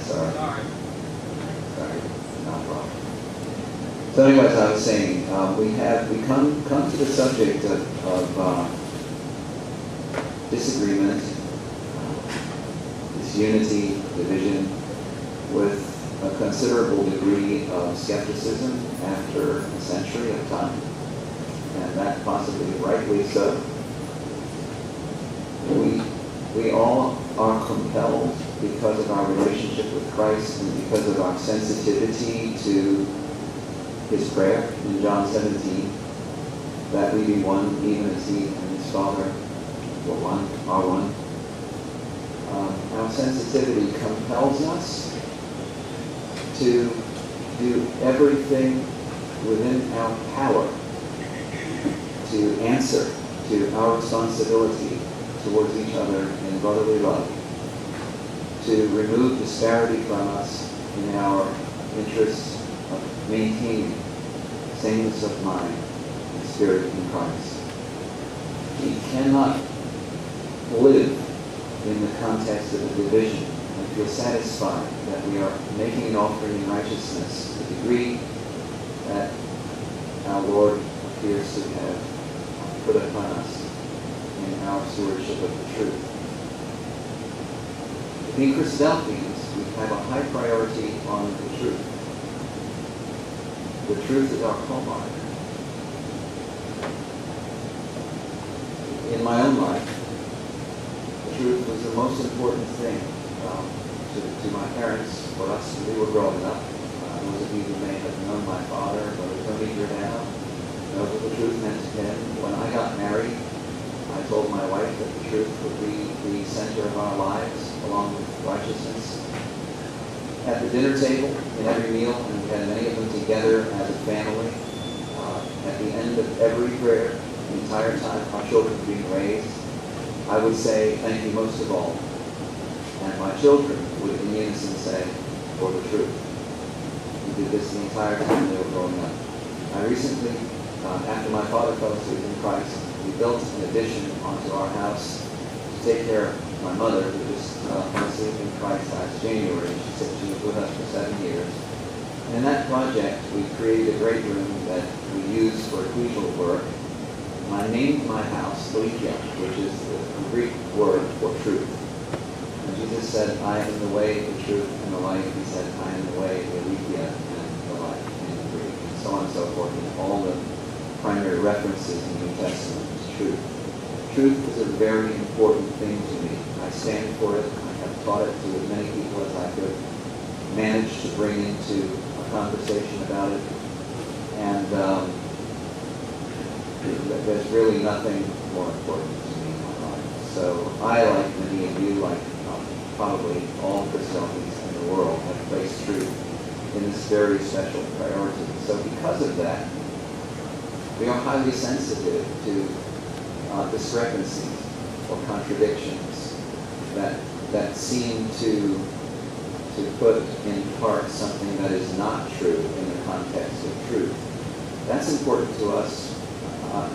Sorry. No problem. So anyways, I was saying, we come to the subject of disagreement, disunity, division, with a considerable degree of skepticism after a century of time, and that possibly rightly so. We all are compelled, because of our relationship with Christ and because of our sensitivity to his prayer in John 17, that we be one, even as he and his Father were one, are one. Our sensitivity compels us to do everything within our power to answer to our responsibility towards each other in brotherly love, to remove disparity from us in our interests of maintaining sameness of mind and spirit in Christ. We cannot live in the context of a division and feel satisfied that we are making an offering in righteousness to the degree that our Lord appears to have put upon us in our stewardship of the truth. Being Christadelphians, we have a high priority on the truth. The truth is our hallmark. In my own life, the truth was the most important thing to my parents, for us when we were growing up. Those of you who may have known my father, Brother Giordano, know what the truth meant to him. When I got married, I told my wife that the truth would be the center of our lives, along with righteousness. At the dinner table, in every meal, and we had many of them together as a family, at the end of every prayer, the entire time our children were being raised, I would say, thank you most of all. And my children would in unison say, for the truth. We did this the entire time they were growing up. I recently, after my father fell asleep in Christ, we built an addition onto our house to take care of my mother, who just fell asleep in Christ last January. She said she was with us for 7 years. And in that project, we created a great room that we used for ecclesial work. And I named my house Aletheia, which is the Greek word for truth. And Jesus said, I am the way, the truth, and the life. He said, I am the way, the Aletheia, and the life in Greek, and so on and so forth. And all the primary references in the New Testament is truth. Truth is a very important thing to me. I stand for it. I have taught it to as many people as I could manage to bring into a conversation about it. And there's really nothing more important to me in my life. So I, like many of you, like probably all Christians in the world, have placed truth in this very special priority. So because of that, we are highly sensitive to discrepancies or contradictions that seem to put in part something that is not true in the context of truth. That's important to us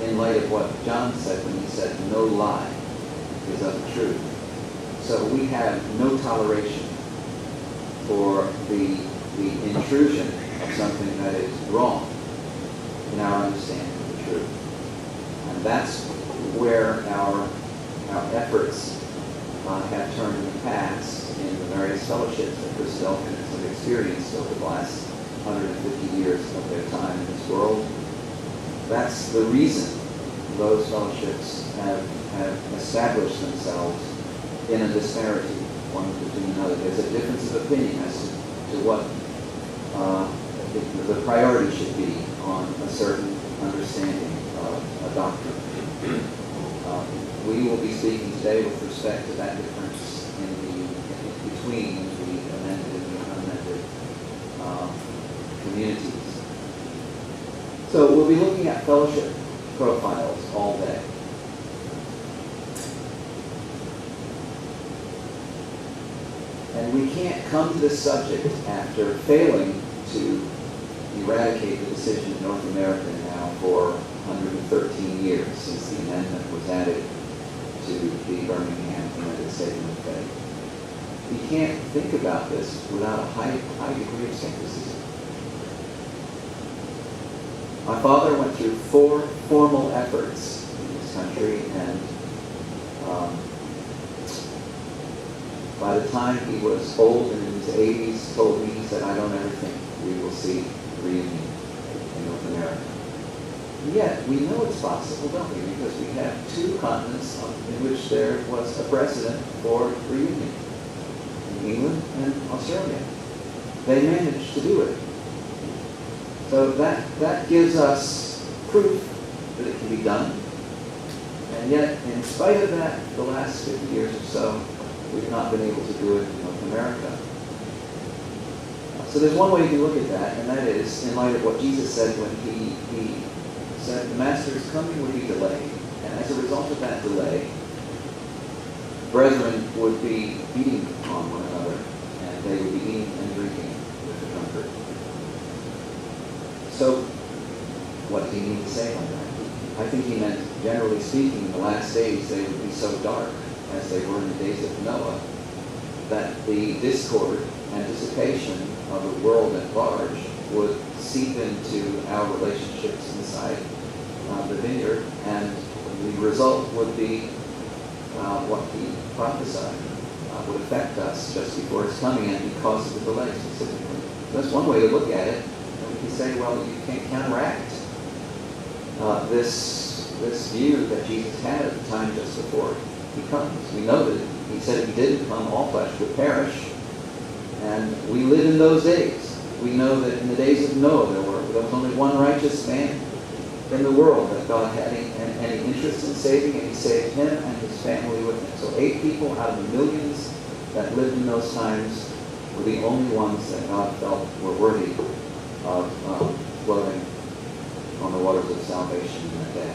in light of what John said when he said, no lie is of the truth. So we have no toleration for the intrusion of something that is wrong in our understanding of the truth. And that's where our efforts have turned in the past in the various fellowships that Christadelphians have experienced over the last 150 years of their time in this world. That's the reason those fellowships have established themselves in a disparity one between another. There's a difference of opinion as to what the priority should be on a certain understanding of a doctrine. We will be speaking today with respect to that difference between the amended and the unamended communities. So we'll be looking at fellowship profiles all day. And we can't come to this subject after failing to eradicate the decision in North America now for 113 years since the amendment was added to the Birmingham United Statement of Faith. you can't think about this without a high degree of skepticism. My father went through 4 formal efforts in this country, and by the time he was old and in his 80s, told me, he said, I don't ever think we will see a reunion in North America. And yet, we know it's possible, don't we? Because we have 2 continents in which there was a precedent for reunion. England and Australia. They managed to do it. So that gives us proof that it can be done. And yet, in spite of that, the last 50 years or so, we've not been able to do it in North America. So there's one way you can look at that, and that is in light of what Jesus said when he said the Master's coming would be delayed. And as a result of that delay, brethren would be beating on one another, and they would be eating and drinking with the drunkard. So, what did he mean to say by that? I think he meant, generally speaking, in the last days they would be so dark, as they were in the days of Noah, that the discord and dissipation of the world at large would seep into our relationships inside the vineyard, and the result would be what he prophesied would affect us just before it's coming, and because of the delay specifically. That's one way to look at it. And we can say, well, you can't counteract this view that Jesus had at the time just before he comes. We know that he said if he didn't come, all flesh would perish. And we live in those days. We know that in the days of Noah there was only one righteous man in the world that God had any interest in saving, and he saved him and his family with him. So 8 people out of the millions that lived in those times were the only ones that God felt were worthy of floating on the waters of salvation in that day.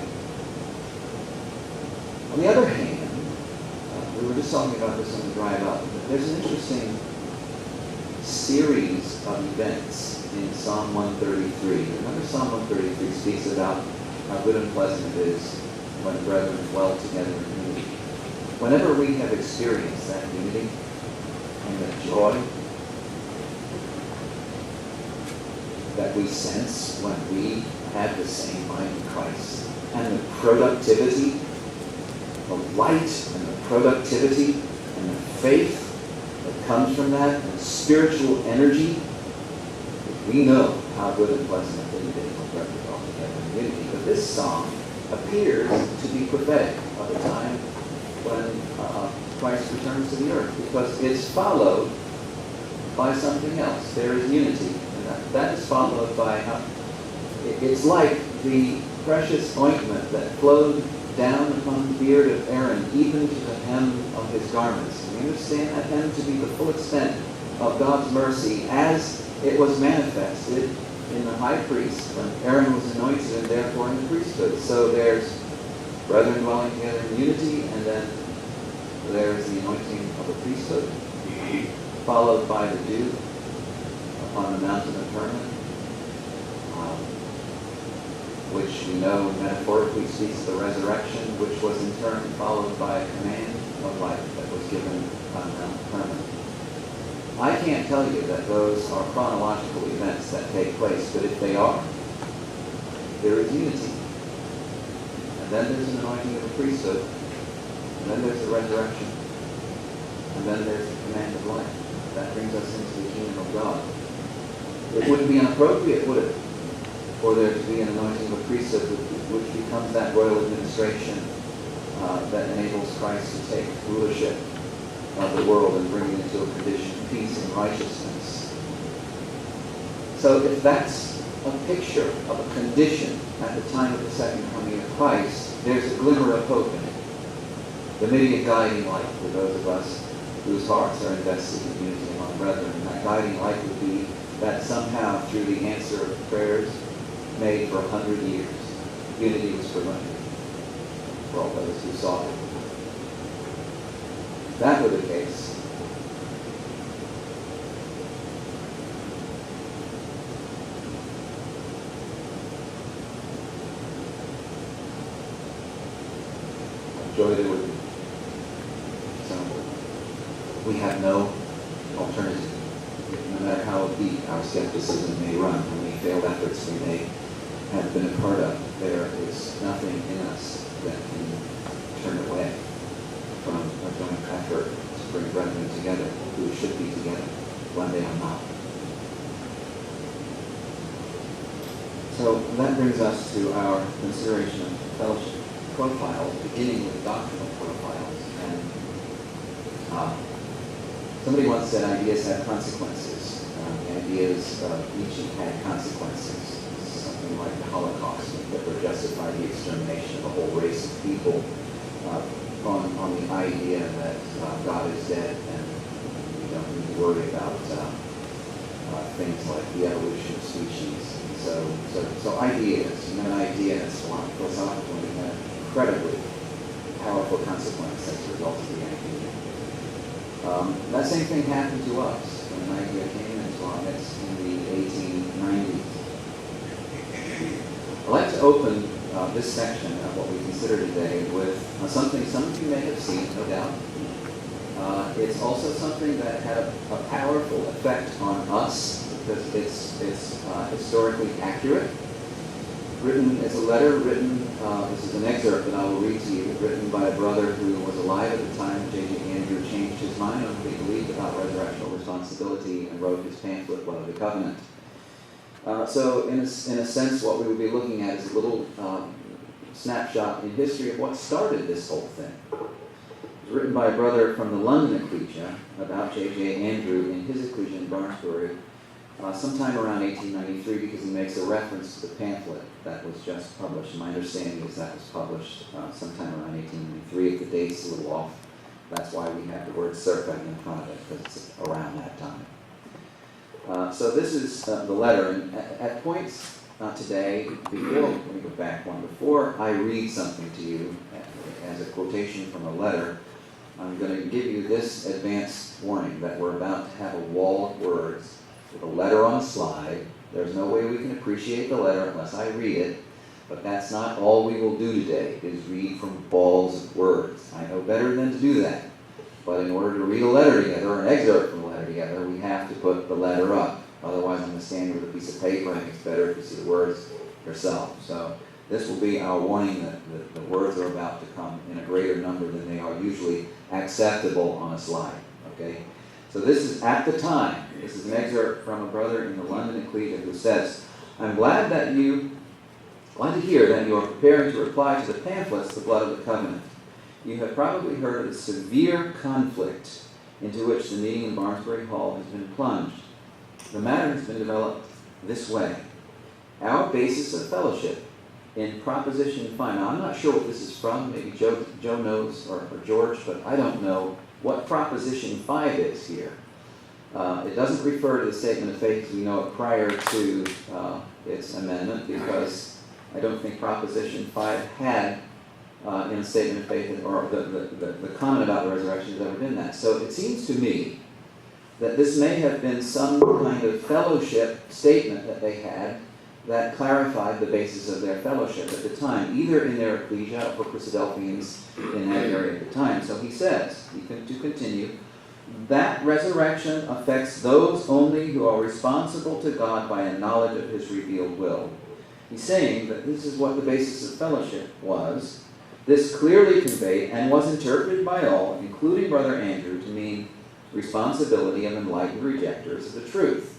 On the other hand, we were just talking about this on the drive up, but there's an interesting series of events in Psalm 133. Remember, Psalm 133 speaks about how good and pleasant it is when brethren dwell together in unity. Whenever we have experienced that unity and the joy that we sense when we have the same mind in Christ, and the productivity, the light and the productivity and the faith that comes from that, and the spiritual energy, we know how good and pleasant it is when brethren dwell together in unity. But this psalm appears to be prophetic of the time when Christ returns to the earth, because it's followed by something else. There is unity, and that is followed by it's like the precious ointment that flowed down upon the beard of Aaron, even to the hem of his garments. We understand that hem to be the full extent of God's mercy as it was manifested in the high priest when Aaron was anointed, and therefore in the priesthood. So there's brethren dwelling together in unity, and then there's the anointing of the priesthood, followed by the dew upon the mountain of Hermon, which we know metaphorically speaks of the resurrection, which was in turn followed by a command of life that was given on Mount Hermon. I can't tell you that those are chronological events that take place, but if they are, there is unity. And then there's an anointing of the priesthood, and then there's the resurrection, and then there's the command of life. That brings us into the kingdom of God. It wouldn't be inappropriate, would it, for there to be an anointing of a priesthood which becomes that royal administration that enables Christ to take rulership of the world and bring it into a condition of peace and righteousness. So if that's a picture of a condition at the time of the second coming of Christ, there's a glimmer of hope in it. The immediate guiding light for those of us whose hearts are invested in unity among brethren. And that guiding light would be that somehow through the answer of prayers made for 100 years, unity was provided for all those who sought it. If that were the case, what joy there would be. So we have no alternative. No matter how deep our skepticism may run, how many failed efforts we may have been a part of, there is nothing in us that can turn away from a joint effort to bring brethren together who should be together when they are not. So that brings us to our consideration of fellowship profiles, beginning with doctrinal profiles. And somebody once said ideas have consequences. The ideas of Nietzsche had consequences. Something like the Holocaust, that would justify the extermination of a whole race of people on the idea that God is dead and we don't need to worry about things like the evolution of species. So ideas, human ideas, philosophically, have incredibly powerful consequence as a result of the idea. That same thing happened to us when an idea came into our midst in the 1890s. I'd like to open this section of what we consider today with something some of you may have seen, no doubt. It's also something that had a powerful effect on us because it's historically accurate. It's a letter written, this is an excerpt that I will read to you, written by a brother who was alive at the time J.J. Andrew changed his mind on what he believed about resurrectional responsibility and wrote his pamphlet, Blood of the Covenant. So in a sense, what we would be looking at is a little snapshot in history of what started this whole thing. It was written by a brother from the London Ecclesia about J.J. Andrew in his ecclesia in Barnesbury sometime around 1893 because he makes a reference to the pamphlet that was just published. My understanding is that was published sometime around 1893. If the date's a little off, that's why we have the word circa in front of it, because it's around that time. So this is the letter, and at points today, let me go back one, before I read something to you as a quotation from a letter, I'm going to give you this advance warning that we're about to have a wall of words with a letter on a slide. There's no way we can appreciate the letter unless I read it, but that's not all we will do today, is read from balls of words. I know better than to do that. But in order to read a letter together, or an excerpt from a letter together, we have to put the letter up. Otherwise, I'm going to stand here with a piece of paper, and it's better if you see the words yourself. So this will be our warning that the words are about to come in a greater number than they are usually acceptable on a slide. Okay? So this is at the time. This is an excerpt from a brother in the London Ecclesia who says, I'm glad to hear that you are preparing to reply to the pamphlets, The Blood of the Covenant. You have probably heard of the severe conflict into which the meeting in Barnesbury Hall has been plunged. The matter has been developed this way. Our basis of fellowship in Proposition 5. Now, I'm not sure what this is from. Maybe Joe knows, or George, but I don't know what Proposition 5 is here. It doesn't refer to the statement of faith as we know it prior to its amendment, because I don't think Proposition 5 had in a statement of faith, or the comment about the resurrection has ever been that. So it seems to me that this may have been some kind of fellowship statement that they had that clarified the basis of their fellowship at the time, either in their ecclesia or for Christadelphians in that area at the time. So he says, to continue, that resurrection affects those only who are responsible to God by a knowledge of his revealed will. He's saying that this is what the basis of fellowship was. This clearly conveyed and was interpreted by all, including Brother Andrew, to mean responsibility of enlightened rejectors of the truth.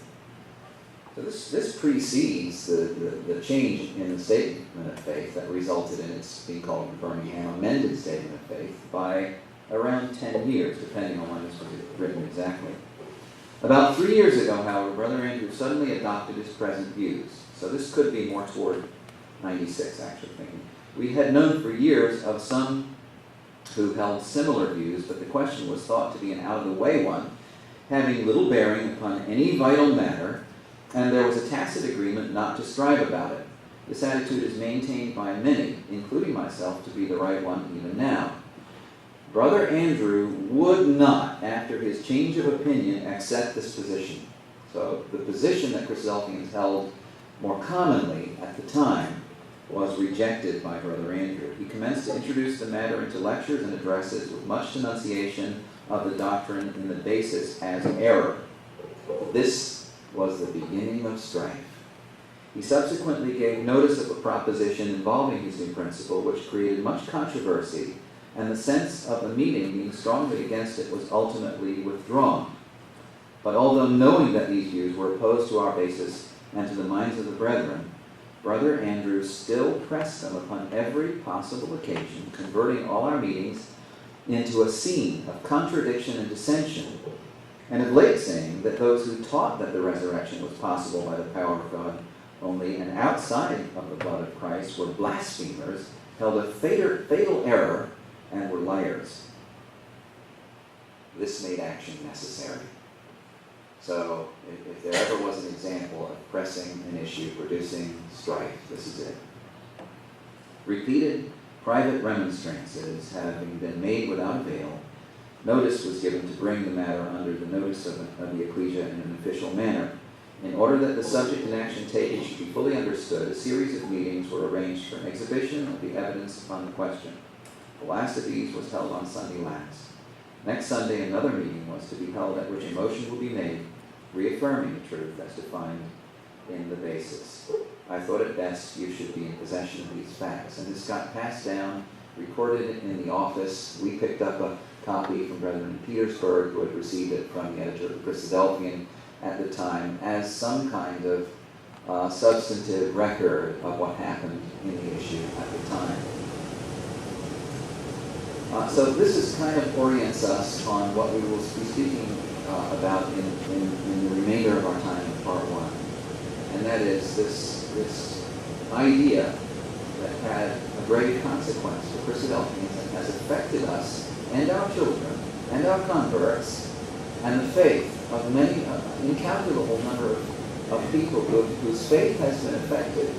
So this precedes the change in the statement of faith that resulted in its being called the Birmingham Amended Statement of Faith by around 10 years, depending on when this was written exactly. About 3 years ago, however, Brother Andrew suddenly adopted his present views. So this could be more toward 96, actually, thinking. We had known for years of some who held similar views, but the question was thought to be an out-of-the-way one, having little bearing upon any vital matter, and there was a tacit agreement not to strive about it. This attitude is maintained by many, including myself, to be the right one even now. Brother Andrew would not, after his change of opinion, accept this position. So the position that Christadelphians held more commonly at the time was rejected by Brother Andrew. He commenced to introduce the matter into lectures and addresses with much denunciation of the doctrine in the basis as error. This was the beginning of strife. He subsequently gave notice of a proposition involving his new principle, which created much controversy, and the sense of the meeting being strongly against it was ultimately withdrawn. But although knowing that these views were opposed to our basis and to the minds of the brethren, Brother Andrew still pressed them upon every possible occasion, converting all our meetings into a scene of contradiction and dissension, and of late saying that those who taught that the resurrection was possible by the power of God only and outside of the blood of Christ were blasphemers, held a fatal error, and were liars. This made action necessary. So if there ever was an example of pressing an issue, producing strife, this is it. Repeated private remonstrances having been made without avail, notice was given to bring the matter under the notice of the ecclesia in an official manner. In order that the subject and action taken should be fully understood, a series of meetings were arranged for an exhibition of the evidence upon the question. The last of these was held on Sunday last. Next Sunday, another meeting was to be held at which a motion will be made, reaffirming the truth as defined in the basis. I thought it best you should be in possession of these facts. And this got passed down, recorded in the office. We picked up a copy from Brethren in Petersburg, who had received it from the editor of the Christadelphian at the time, as some kind of substantive record of what happened in the issue at the time. So this is kind of orients us on what we will be speaking about in the remainder of our time in part one. And that is this idea that had a grave consequence for Christadelphians and has affected us and our children and our converts and the faith of many, incalculable number of people whose faith has been affected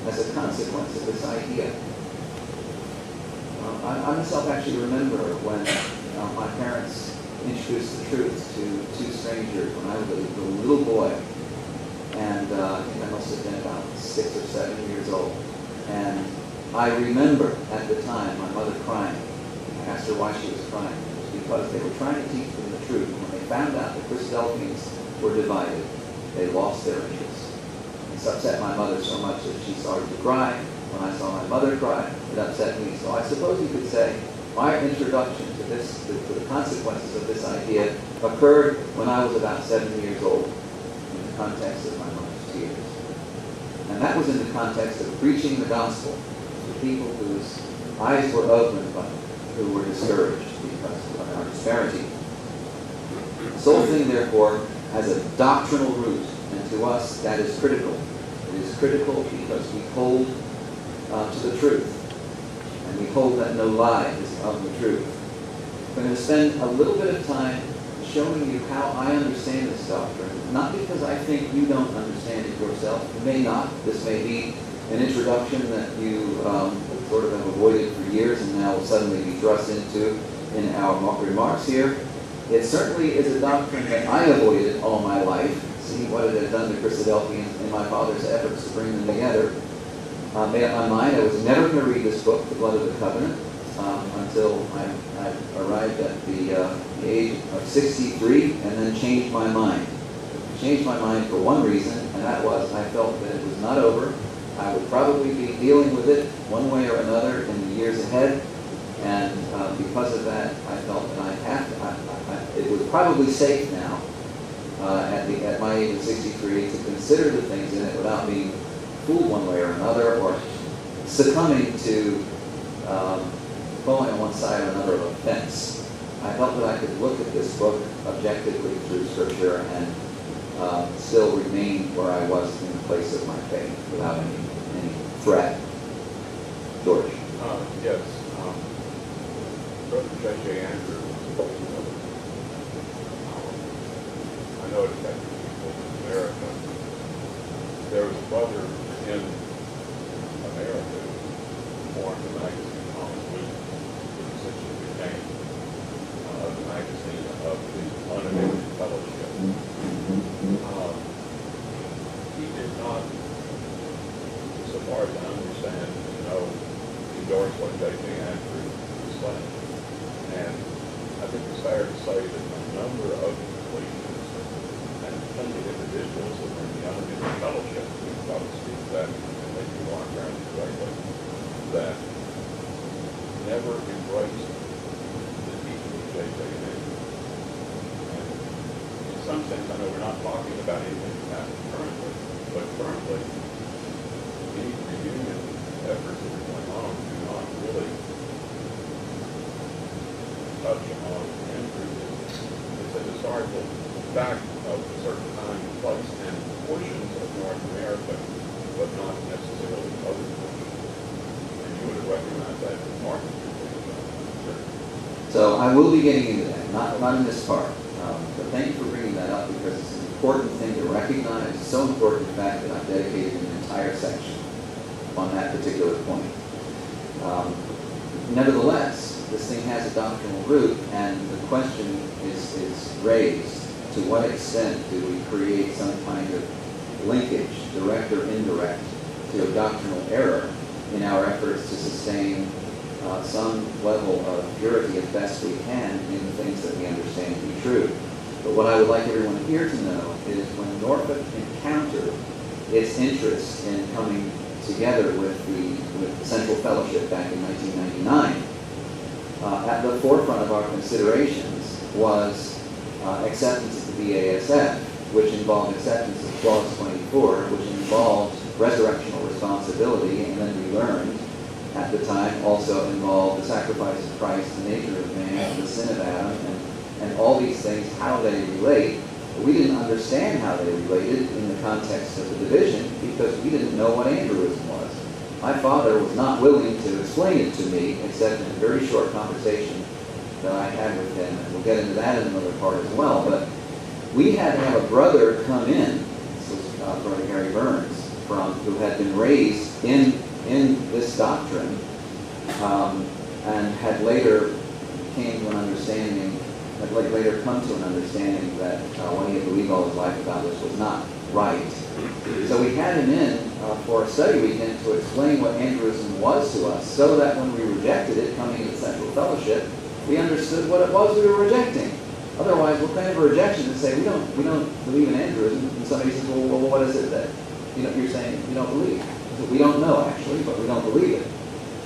as a consequence of this idea. I myself actually remember when my parents introduced the truth to two strangers when I was a little boy. And I think I must have been about 6 or 7 years old. And I remember at the time my mother crying. I asked her why she was crying. It was because they were trying to teach them the truth. When they found out that Christadelphians were divided, they lost their interest. This upset my mother so much that she started to cry. When I saw my mother cry, it upset me. So I suppose you could say my introduction to this, to the consequences of this idea, occurred when I was about 7 years old in the context of my mother's tears. And that was in the context of preaching the gospel to people whose eyes were opened but who were discouraged because of our disparity. This whole thing, therefore, has a doctrinal root, and to us that is critical. It is critical because we hold to the truth, and we hold that no lie is of the truth. I'm going to spend a little bit of time showing you how I understand this doctrine, not because I think you don't understand it yourself. You may not. This may be an introduction that you sort of have avoided for years and now will suddenly be thrust into in our remarks here. It certainly is a doctrine that I avoided all my life. See what it had done to Christadelphians in my father's efforts to bring them together. Made up my mind I was never going to read this book, The Blood of the Covenant, until I arrived at the age of 63, and then changed my mind. Changed my mind for one reason, and that was I felt that it was not over. I would probably be dealing with it one way or another in the years ahead, and because of that, I felt that I have to. It was probably safe now, at my age of 63, to consider the things in it without being fooled one way or another, or succumbing to falling on one side or another of a fence. I felt that I could look at this book objectively through Scripture and still remain where I was in the place of my faith without any threat. George? Yes. Brother J.J. Andrew, I noticed that people in America, there was a brother in America who formed a magazine called Week, which essentially became the magazine of the Unedited Fellowship. He did not, so far as I understand, endorse what J.J. Andrew was saying. And I think it's fair some sense, I know we're not talking about anything that's happening currently, but currently, any reunion efforts that are going on do not really touch on Andrew. It's a historical fact of a certain time and place and portions of North America, but not necessarily other portions. And you would have recognized that in Martin. So I will be getting into that, not in this part. But thank you for bringing that up because it's an important thing to recognize. It's so important, in fact, that I've dedicated an entire section on that particular point. Nevertheless, this thing has a doctrinal root, and the question is raised: to what extent do we create some kind of linkage, direct or indirect, to a doctrinal error in our efforts to sustain some level of purity as best we can in the things that we understand to be true. But what I would like everyone here to know is when Norfolk encountered its interest in coming together with the Central Fellowship back in 1999, at the forefront of our considerations was acceptance of the BASF, which involved acceptance of Clause 24, which involved resurrectional responsibility, and then we learned at the time also involved the sacrifice of Christ, the nature of man, the sin of Adam, and all these things, how they relate. We didn't understand how they related in the context of the division because we didn't know what Andrewism was. My father was not willing to explain it to me except in a very short conversation that I had with him, and we'll get into that in another part as well. But we had to have a brother come in, this was Brother Harry Burns, who had been raised in this doctrine and had later came to an understanding, had later come to an understanding that what he had believed all his life about this was not right. So we had him in for a study weekend to explain what Andrewism was to us, so that when we rejected it, coming into Central Fellowship, we understood what it was we were rejecting. Otherwise, what kind of a rejection to say we don't believe in Andrewism, and somebody says, well, what is it that you're saying you don't believe? We don't know actually, but we don't believe it.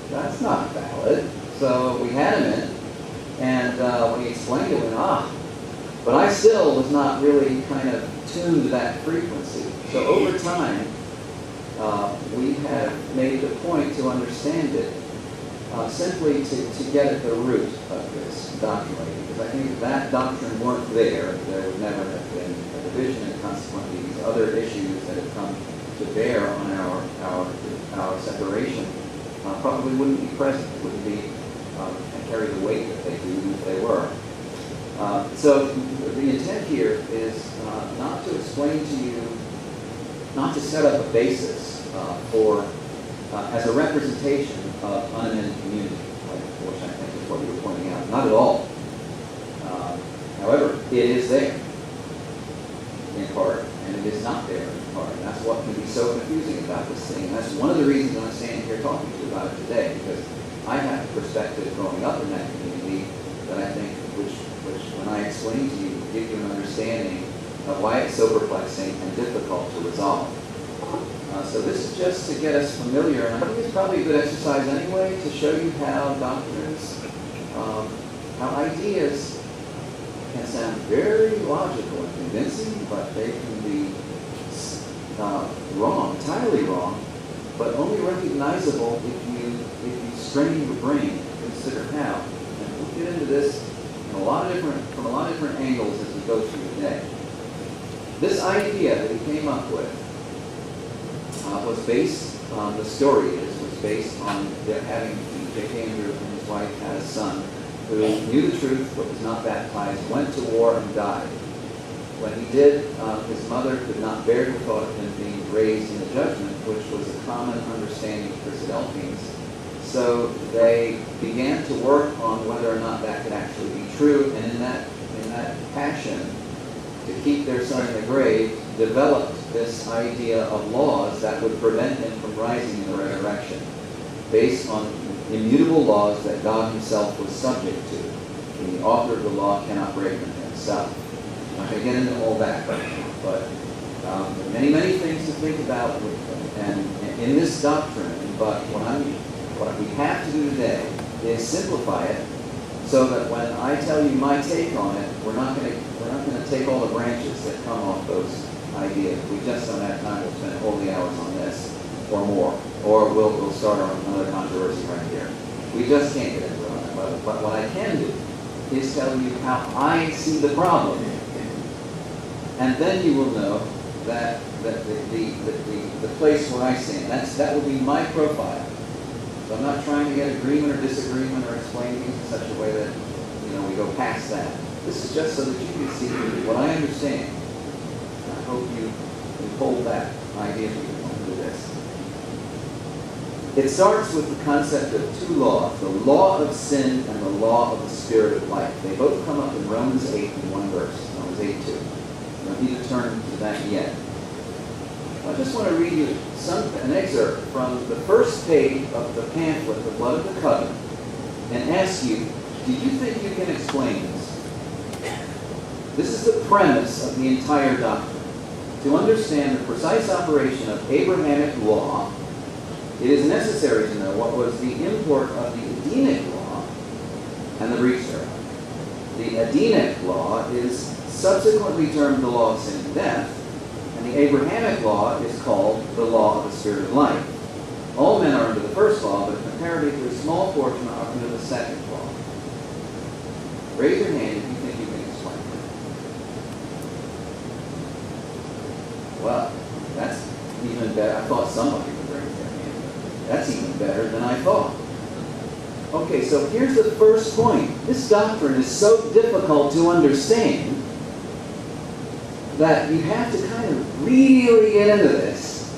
That's not valid. So we had him in, and when he explained it, we went, but I still was not really kind of tuned to that frequency. So over time, we have made the point to understand it simply to get at the root of this doctrinally, because I think if that doctrine weren't there, there would never have been a division, and consequently these other issues that have come to bear on our separation probably wouldn't be present. It wouldn't be and carry the weight that they do if they were. So the intent here is not to explain to you, not to set up a basis for as a representation of unamended community, which I think is what you were pointing out. Not at all. However, it is there in part, and it is not there in part. And that's what can be so confusing about this thing. And that's one of the reasons I'm standing here talking to you about it today, because I have a perspective growing up in that community that I think, which when I explain to you, will give you an understanding of why it's so perplexing and difficult to resolve. So this is just to get us familiar, and I think it's probably a good exercise anyway to show you how doctrines, how ideas can sound very logical and convincing, but they can be wrong, entirely wrong, but only recognizable if you strain your brain and consider how. And we'll get into this from a lot of different angles as we go through the day. This idea that he came up with was based on, the story was based on their having, J.K. Andrew and his wife had a son who knew the truth but was not baptized, went to war and died. When he did, his mother could not bear the thought of him being raised in the judgment, which was a common understanding for Philadelphians. So they began to work on whether or not that could actually be true, and in that passion to keep their son in the grave, developed this idea of laws that would prevent him from rising in the resurrection, based on immutable laws that God himself was subject to. And the author of the law cannot break them himself. I'm not going to get into all that, but many, many things to think about and in this doctrine. But what we have to do today is simplify it so that when I tell you my take on it, we're not going to take all the branches that come off those ideas. We just don't have time to spend all the hours on this or more, or we'll start on another controversy right here. We just can't get into it. But what I can do is tell you how I see the problem, and then you will know that the place where I stand. That will be my profile. So I'm not trying to get agreement or disagreement or explain things in such a way that we go past that. This is just so that you can see what I understand. I hope you hold that idea as we come to this. It starts with the concept of two laws, the law of sin and the law of the spirit of life. They both come up in Romans 8 in one verse, Romans 8:2. You don't need to turn to that yet. I just want to read you an excerpt from the first page of the pamphlet, The Blood of the Covenant, and ask you, do you think you can explain this? This is the premise of the entire doctrine. To understand the precise operation of Abrahamic law, it is necessary to know what was the import of the Edenic law and the breach thereof. The Edenic law is subsequently termed the law of sin and death, and the Abrahamic law is called the law of the spirit of life. All men are under the first law, but a comparatively small portion are under the second law. Raise your hand if you think you can explain it. Well, that's even better. I thought somebody would raise their hand. That's even better than I thought. Okay, so here's the first point. This doctrine is so difficult to understand that you have to kind of really get into this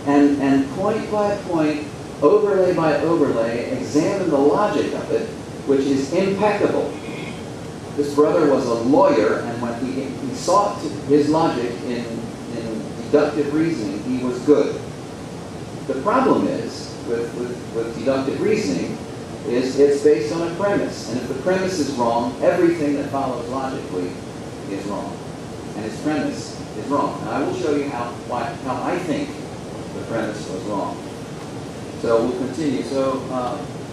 and point by point, overlay by overlay, examine the logic of it, which is impeccable. This brother was a lawyer, and when he sought his logic in deductive reasoning, he was good. The problem is, with deductive reasoning, is it's based on a premise. And if the premise is wrong, everything that follows logically is wrong. And its premise is wrong. And I will show you how I think the premise was wrong. So we'll continue. So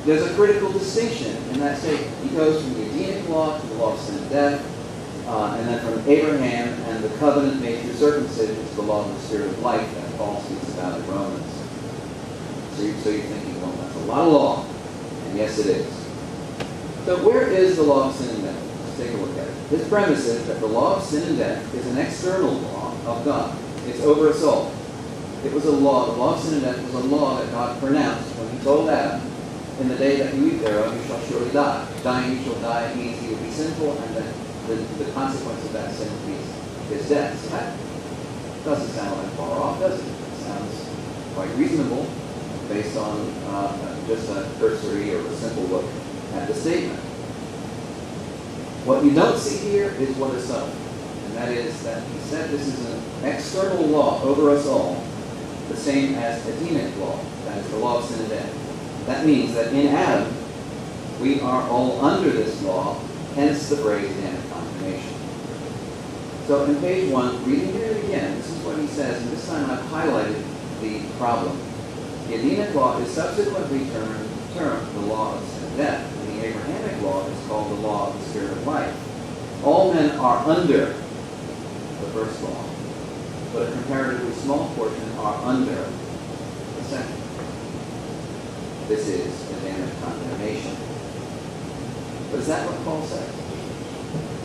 there's a critical distinction in that statement. He goes from the Edenic law to the law of sin and death, and then from Abraham and the covenant made through circumcision to the law of the spirit of life that Paul speaks about in Romans. So you're thinking, well, that's a lot of law. And yes, it is. So where is the law of sin and death? Let's take a look at it. His premise is that the law of sin and death is an external law of God. It's over us all. It was a law. The law of sin and death was a law that God pronounced when he told Adam, in the day that you eat thereof, you shall surely die. Dying, you shall die means he will be sinful, and that the consequence of that sin will be his death. So that doesn't sound like far off, does it? It sounds quite reasonable based on just a cursory or a simple look at the statement. What you don't see here is what is subtle, and that is that he said this is an external law over us all, the same as Edenic law, that is the law of sin and death. That means that in Adam, we are all under this law, hence the phrase "damn condemnation." So in page 1, reading it again, this is what he says, and this time I've highlighted the problem. The Edenic law is subsequently termed the law of sin and death. The Abrahamic law is called the law of the spirit of life. All men are under the first law, but a comparatively small portion are under the second. This is Adamic condemnation. But is that what Paul says?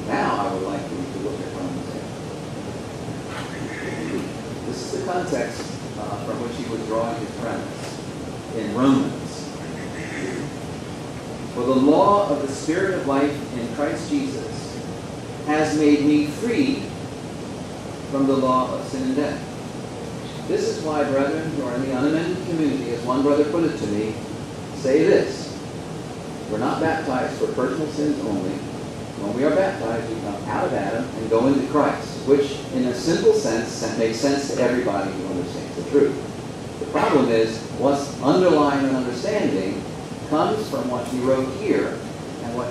Now I would like you to look at Romans 8. This is the context from which he was drawing his premise in Romans. For the law of the Spirit of life in Christ Jesus has made me free from the law of sin and death. This is why, brethren who are in the unamended community, as one brother put it to me, say this: we're not baptized for personal sins only. When we are baptized, we come out of Adam and go into Christ, which in a simple sense makes sense to everybody who understands the truth. The problem is, what's underlying an understanding comes from what he wrote here, and what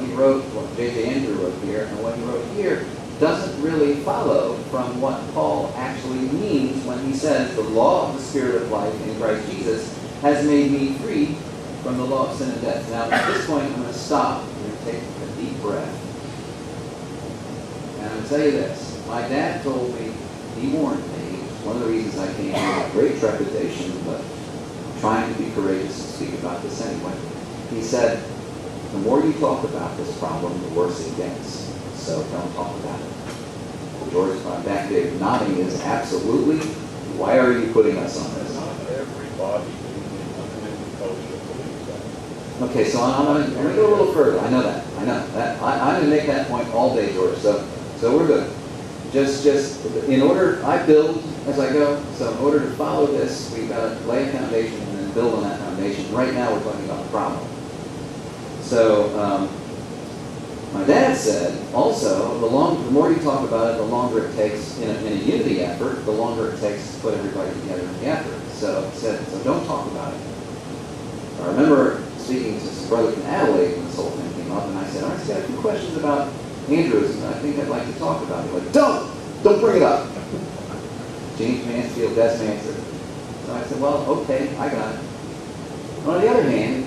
J.J. Andrew wrote here, and what he wrote here doesn't really follow from what Paul actually means when he says the law of the Spirit of life in Christ Jesus has made me free from the law of sin and death. Now, at this point, I'm going to stop and take a deep breath. tell you this. My dad told me, he warned me, one of the reasons I came here with great trepidation, but trying to be courageous and speak about this anyway. He said, the more you talk about this problem, the worse it gets. So don't talk about it. George, back there nodding is absolutely. Why are you putting us on this? Not everybody in the culture believes that. Okay, so I'm going to go a little further. I know that. I'm going to make that point all day, George. So we're good. Just in order, I build as I go. So in order to follow this, we've got to lay a foundation and then build on that foundation. Right now, we're talking about the problem. So my dad said also, the more you talk about it, the longer it takes in a unity effort, the longer it takes to put everybody together in the effort. So he said, so don't talk about it. I remember speaking to some brother from Adelaide when this whole thing came up, and I said, I've got a few questions about Andrews, and I think I'd like to talk about it. He went, don't bring it up. James Mansfield, Des Mansfield. So I said, well, okay, I got it. On the other hand,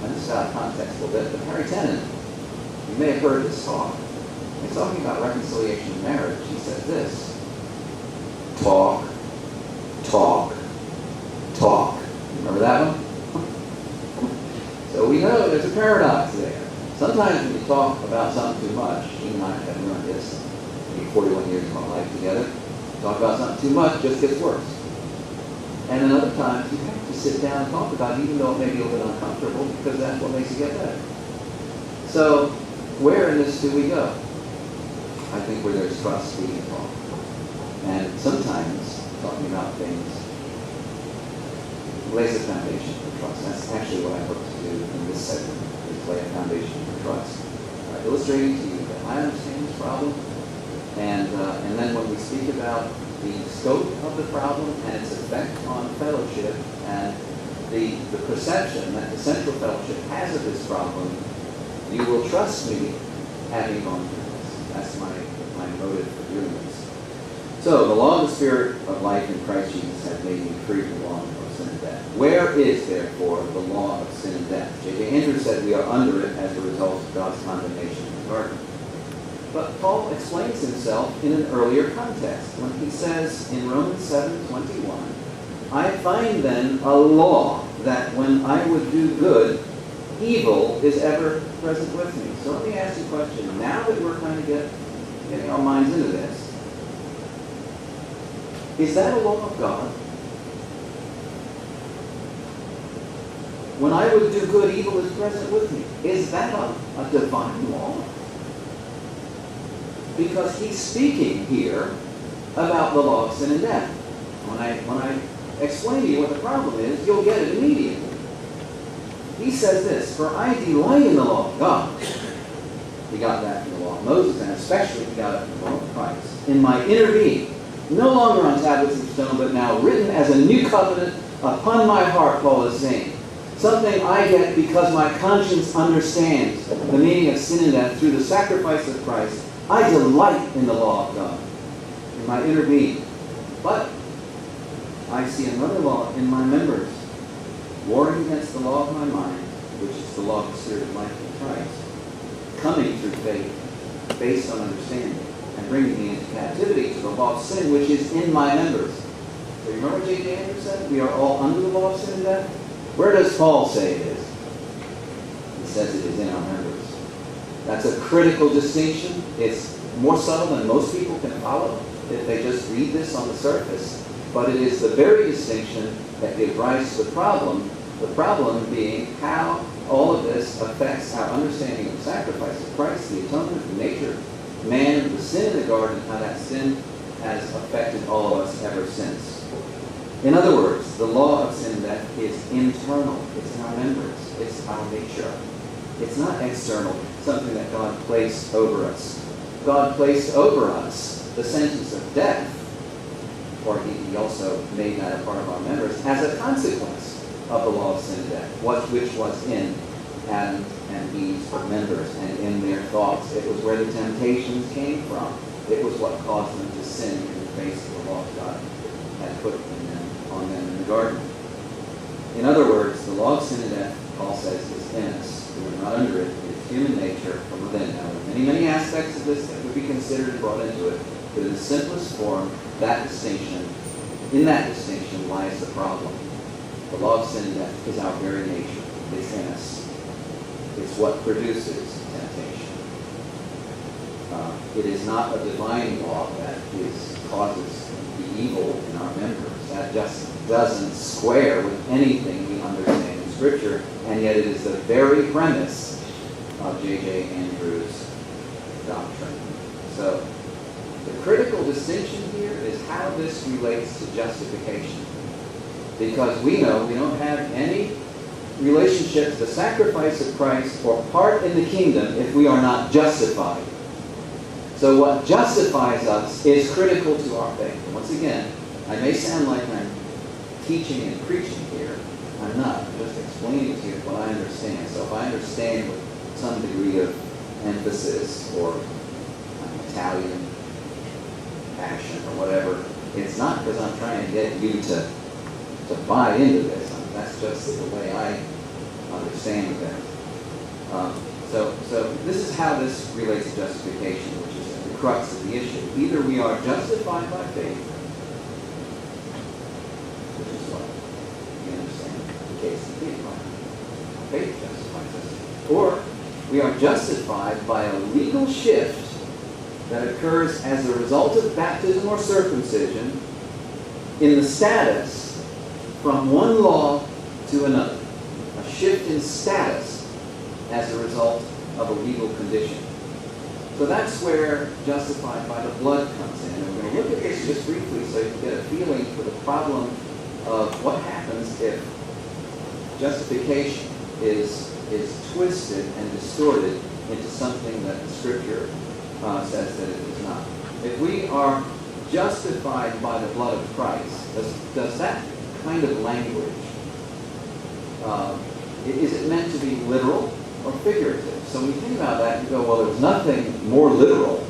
and this is out of context a little bit, but Harry Tennant, you may have heard this talk. He's talking about reconciliation in marriage. He says this: talk, talk, talk. Remember that one? So we know there's a paradox there. Sometimes when you talk about something too much, he and I have learned this in 41 years of my life together, talk about something too much, just gets worse. And then other times you have to sit down and talk about it, even though it may be a little bit uncomfortable, because that's what makes it get better. So where in this do we go? I think where there's trust, we can talk. And sometimes talking about things lays a foundation for trust. That's actually what I hope to do in this segment, is lay a foundation for trust. Illustrating to you that I understand this problem, and then when we speak about the scope of the problem and its effect on fellowship and the perception that the central fellowship has of this problem, you will trust me having gone through this. That's my motive for doing this. So, the law of the Spirit of life in Christ Jesus has made me free from the law of sin and death. Where is, therefore, the law of sin and death? J.J. Andrews said we are under it as a result of God's condemnation in the garden. But Paul explains himself in an earlier context when he says in Romans 7:21, I find then a law that when I would do good, evil is ever present with me. So let me ask you a question. Now that we're kind of getting our minds into this, is that a law of God? When I would do good, evil is present with me. Is that a divine law? Because he's speaking here about the law of sin and death. When I explain to you what the problem is, you'll get it immediately. He says this, for I delight in the law of God. He got that from the law of Moses, and especially he got it from the law of Christ. In my inner being, no longer on tablets of stone, but now written as a new covenant upon my heart, Paul is saying. Something I get because my conscience understands the meaning of sin and death through the sacrifice of Christ. I delight in the law of God, in my inner being. But I see another law in my members, warring against the law of my mind, which is the law of the Spirit of life in Christ, coming through faith, based on understanding, and bringing me into captivity to the law of sin, which is in my members. So you remember what J.J. Andrews said? We are all under the law of sin and death. Where does Paul say it is? He says it is in our members. That's a critical distinction. It's more subtle than most people can follow if they just read this on the surface. But it is the very distinction that gives rise to the problem being how all of this affects our understanding of the sacrifice of Christ, the atonement, the nature of man, the sin in the garden, and how that sin has affected all of us ever since. In other words, the law of sin and death is internal. It's in our members. It's our nature. It's not external, something that God placed over us. God placed over us the sentence of death, or he also made that a part of our members, as a consequence of the law of sin and death, which was in Adam and Eve's members and in their thoughts. It was where the temptations came from. It was what caused them to sin in the face of the law of God had put on them in the garden. In other words, the law of sin and death, Paul says, is in us. we're not under it. It's human nature from within. Now, there are many, many aspects of this that would be considered and brought into it, but in the simplest form, that distinction, in that distinction lies the problem. The law of sin and death is our very nature. It's in us. It's what produces temptation. It is not a divine law that causes the evil in our members. That just doesn't square with anything we understand in Scripture, and yet it is the very premise of J.J. Andrews' doctrine. So, the critical distinction here is how this relates to justification. Because we know we don't have any relationship to the sacrifice of Christ or part in the kingdom if we are not justified. So what justifies us is critical to our faith. And once again, I may sound like I'm teaching and preaching here. I'm not. I'm just explaining to you what I understand. So if I understand with some degree of emphasis or Italian passion or whatever, it's not because I'm trying to get you to buy into this. That's just the way I understand that. So this is how this relates to justification, which is the crux of the issue. Either we are justified by faith, which is what we understand the case of faith justifies us, or we are justified by a legal shift that occurs as a result of baptism or circumcision in the status from one law to another. A shift in status as a result of a legal condition. So that's where justified by the blood comes in. And we're going to look at this just briefly so you can get a feeling for the problem of what happens if justification is twisted and distorted into something that the Scripture says that it is not. If we are justified by the blood of Christ, does that kind of language, is it meant to be literal or figurative? So when you think about that, you go, well, there's nothing more literal